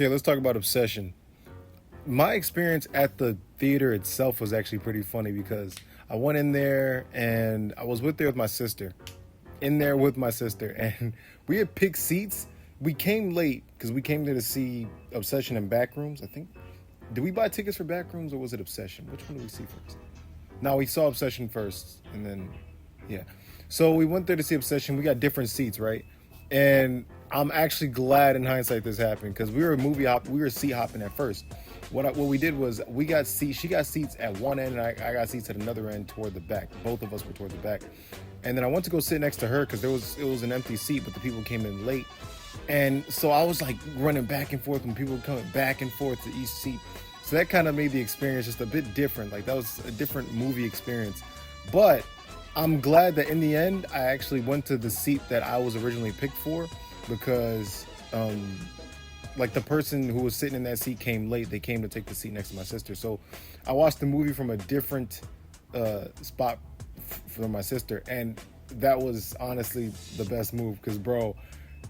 Okay, let's talk about Obsession. My experience at the theater itself was actually pretty funny because I went in there and I was with my sister. In there with my sister, and we had picked seats. We came late because we came there to see Obsession and Backrooms. I think. Did we buy tickets for Backrooms or was it Obsession? Which one did we see first? No, we saw Obsession first, and then yeah. So we went there to see Obsession. We got different seats, right? And I'm actually glad in hindsight this happened because we were seat hopping at first. What we did was we got seats. She got seats at one end, and I got seats at another end toward the back. Both of us were toward the back. And then I went to go sit next to her because it was an empty seat, but the people came in late. And so I was like running back and forth, and people were coming back and forth to each seat. So that kind of made the experience just a bit different. Like that was a different movie experience. But I'm glad that in the end, I actually went to the seat that I was originally picked for because, like the person who was sitting in that seat came late. They came to take the seat next to my sister. So I watched the movie from a different spot for my sister, and that was honestly the best move because, bro,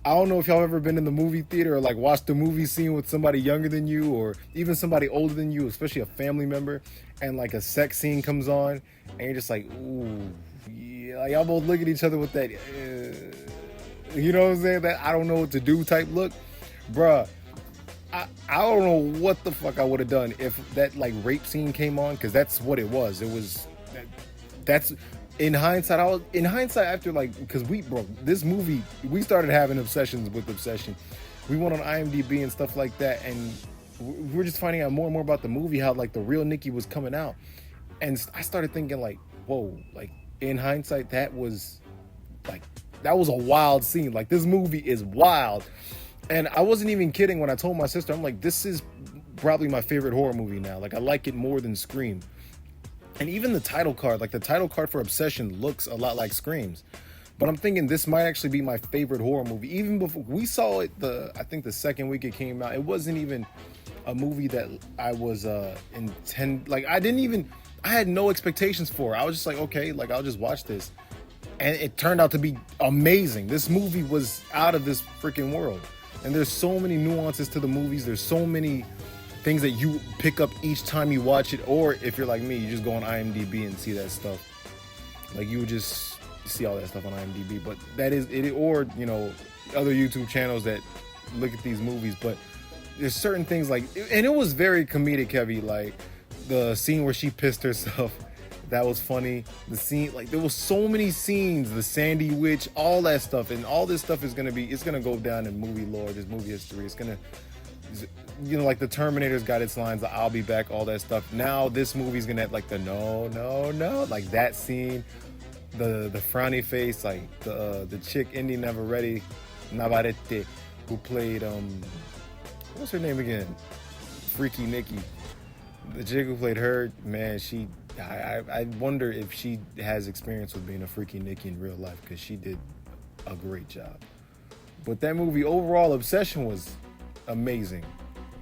I don't know if y'all ever been in the movie theater or like watched the movie scene with somebody younger than you or even somebody older than you, especially a family member, and like a sex scene comes on and you're just like, ooh, yeah, like y'all both look at each other with that you know what I'm saying, that I don't know what to do type look. Bruh, I don't know what the fuck I would have done if that like rape scene came on, because that's what it was. It was that's in hindsight. After like, because this movie, we started having obsessions with Obsession. We went on IMDb and stuff like that, and we were just finding out more and more about the movie, how like the real Nikki was coming out, and I started thinking like, whoa, like in hindsight, that was a wild scene. Like this movie is wild. And I wasn't even kidding when I told my sister, I'm like, this is probably my favorite horror movie now. Like, I like it more than Scream. And even the title card, like the title card for Obsession looks a lot like Scream's. But I'm thinking this might actually be my favorite horror movie. Even before we saw it, I think the second week it came out, it wasn't even a movie that I was like, I had no expectations for. I was just like, okay, like I'll just watch this. And it turned out to be amazing. This movie was out of this freaking world. And there's so many nuances to the movies. There's so many things that you pick up each time you watch it. Or if you're like me, you just go on IMDb and see that stuff. Like you would just see all that stuff on IMDb. But that is it. Or, you know, other YouTube channels that look at these movies. But there's certain things like, and it was very comedic heavy. Like the scene where she pissed herself. That was funny. The scene, like there was so many scenes, the Sandy Witch, all that stuff, and all this stuff is it's gonna go down in movie lore, this movie history. It's gonna, you know, like the Terminator's got its lines, the I'll be back, all that stuff. Now this movie's gonna have like the no, like that scene, the frowny face, like the chick Indy Navarrete, who played what's her name again? Freaky Nikki. The chick who played her, man, I wonder if she has experience with being a Freaky Nikki in real life, because she did a great job. But that movie overall, Obsession, was amazing,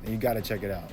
and you got to check it out.